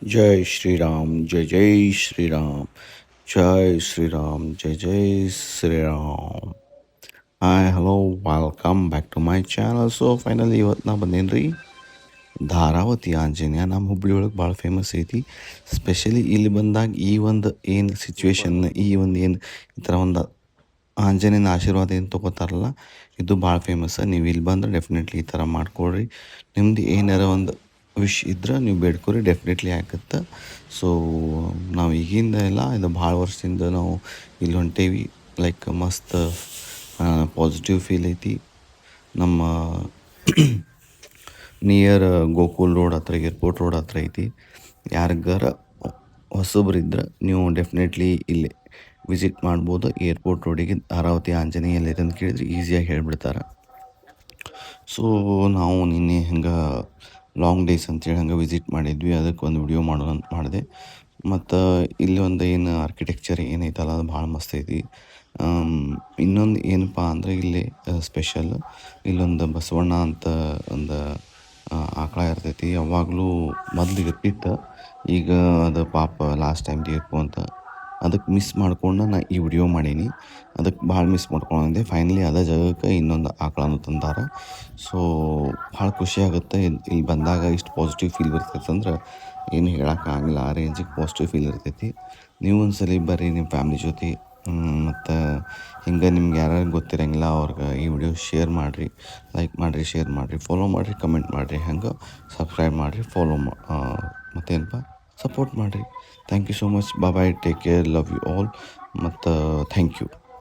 जय श्री राम जय जय श्री राम जय श्री राम जय जय Shri Ram. Hi hello welcome back to my channel. So finally ಇವತ್ತು ನಾ ಬಂದೇನು ರೀ ಧಾರಾವತಿ ಆಂಜನೇಯ ನಮ್ಮ ಹುಬ್ಳಿ ಒಳಗೆ ಭಾಳ ಫೇಮಸ್ ಐತಿ. ಸ್ಪೆಷಲಿ ಇಲ್ಲಿ ಬಂದಾಗ ಈ ಒಂದು ಏನು ಸಿಚುವೇಶನ್ ಈ ಒಂದು ಏನು ಈ ಥರ ಒಂದು ಆಂಜನೇಯನ ಆಶೀರ್ವಾದ ಏನು ತೊಗೋತಾರಲ್ಲ ಇದು ಭಾಳ ಫೇಮಸ್. ನೀವು ಇಲ್ಲಿ ಬಂದ್ರೆ ಡೆಫಿನೆಟ್ಲಿ ಈ ಥರ ಮಾಡ್ಕೊಳ್ರಿ. ನಿಮ್ದು ಏನಾರ ಒಂದು ವಿಶ್ ಇದ್ರೆ ನೀವು ಬೇಡ್ಕೊರಿ, ಡೆಫಿನೆಟ್ಲಿ ಆಗುತ್ತೆ. ಸೊ ನಾವು ಈಗಿಂದ ಎಲ್ಲ ಇದು ಭಾಳ ವರ್ಷದಿಂದ ನಾವು ಇಲ್ಲಿ ಹೊಂಟೇವಿ. ಲೈಕ್ ಮಸ್ತ್ ಪಾಸಿಟಿವ್ ಫೀಲ್ ಐತಿ. ನಮ್ಮ ನಿಯರ್ ಗೋಕುಲ್ ರೋಡ್ ಹತ್ರ, ಏರ್ಪೋರ್ಟ್ ರೋಡ್ ಹತ್ರ ಐತಿ. ಯಾರಿಗಾರ ಹೊಸಬ್ರಿದ್ರೆ ನೀವು ಡೆಫಿನೆಟ್ಲಿ ಇಲ್ಲಿ ವಿಸಿಟ್ ಮಾಡ್ಬೋದು. ಏರ್ಪೋರ್ಟ್ ರೋಡಿಗೆ ಧಾರಾವತಿ ಆಂಜನೇಯ ಎಲ್ಲಿದೆ ಅಂತ ಕೇಳಿದ್ರೆ ಈಸಿಯಾಗಿ ಹೇಳ್ಬಿಡ್ತಾರೆ. ಸೊ ನಾವು ನಿನ್ನೆ ಹಂಗೆ ಲಾಂಗ್ ಡೇಸ್ ಅಂತೇಳಿ ಹಂಗೆ ವಿಸಿಟ್ ಮಾಡಿದ್ವಿ. ಅದಕ್ಕೆ ಒಂದು ವಿಡಿಯೋ ಮಾಡೋಣ ಅಂತ ಮಾಡಿದೆ. ಮತ್ತು ಇಲ್ಲಿ ಒಂದು ಏನು ಆರ್ಕಿಟೆಕ್ಚರ್ ಏನೈತಲ್ಲ ಅದು ಭಾಳ ಮಸ್ತ್ ಐತಿ. ಇನ್ನೊಂದು ಏನಪ್ಪ ಅಂದರೆ ಇಲ್ಲಿ ಸ್ಪೆಷಲ್ ಇಲ್ಲೊಂದು ಬಸವಣ್ಣ ಅಂತ ಒಂದು ಆಕಳ ಇರ್ತೈತಿ. ಯಾವಾಗಲೂ ಮೊದಲು ಇರ್ತಿತ್ತು, ಈಗ ಅದು ಪಾಪ ಲಾಸ್ಟ್ ಟೈಮ್ ತೀರ್ಪು ಅಂತ ಅದಕ್ಕೆ ಮಿಸ್ ಮಾಡ್ಕೊಂಡು ನಾ ಈ ವಿಡಿಯೋ ಮಾಡೀನಿ. ಅದಕ್ಕೆ ಭಾಳ ಮಿಸ್ ಮಾಡ್ಕೊಂಡೆ. ಫೈನಲಿ ಅದೇ ಜಾಗಕ್ಕೆ ಇನ್ನೊಂದು ಆಕಳನ್ನು ತಂದಾರ. ಸೊ ಭಾಳ ಖುಷಿ ಆಗುತ್ತೆ ಇಲ್ಲಿ ಬಂದಾಗ. ಇಷ್ಟು ಪಾಸಿಟಿವ್ ಫೀಲ್ ಬರ್ತೈತೆ ಅಂದ್ರೆ ಏನು ಹೇಳೋಕ್ಕಾಗಲ್ಲ, ಆ ರೇಂಜಿಗೆ ಪಾಸಿಟಿವ್ ಫೀಲ್ ಇರ್ತೈತಿ. ನೀವು ಒಂದ್ಸಲ ಬರ್ರಿ ನಿಮ್ಮ ಫ್ಯಾಮ್ಲಿ ಜೊತೆ. ಮತ್ತು ಹಿಂಗೆ ನಿಮ್ಗೆ ಯಾರ್ಯಾರು ಗೊತ್ತಿರಂಗಿಲ್ಲ ಅವ್ರಿಗೆ ಈ ವಿಡಿಯೋ ಶೇರ್ ಮಾಡಿರಿ, ಲೈಕ್ ಮಾಡಿರಿ, ಶೇರ್ ಮಾಡಿರಿ, ಫಾಲೋ ಮಾಡಿರಿ, ಕಮೆಂಟ್ ಮಾಡಿರಿ, ಹಂಗೆ ಸಬ್ಸ್ಕ್ರೈಬ್ ಮಾಡಿರಿ, ಮತ್ತೇನಪ್ಪ ಸಪೋರ್ಟ್ ಮಾಡಿರಿ. Thank you so much. Bye, take care, love you all, ಮತ್ತು ಥ್ಯಾಂಕ್ ಯು.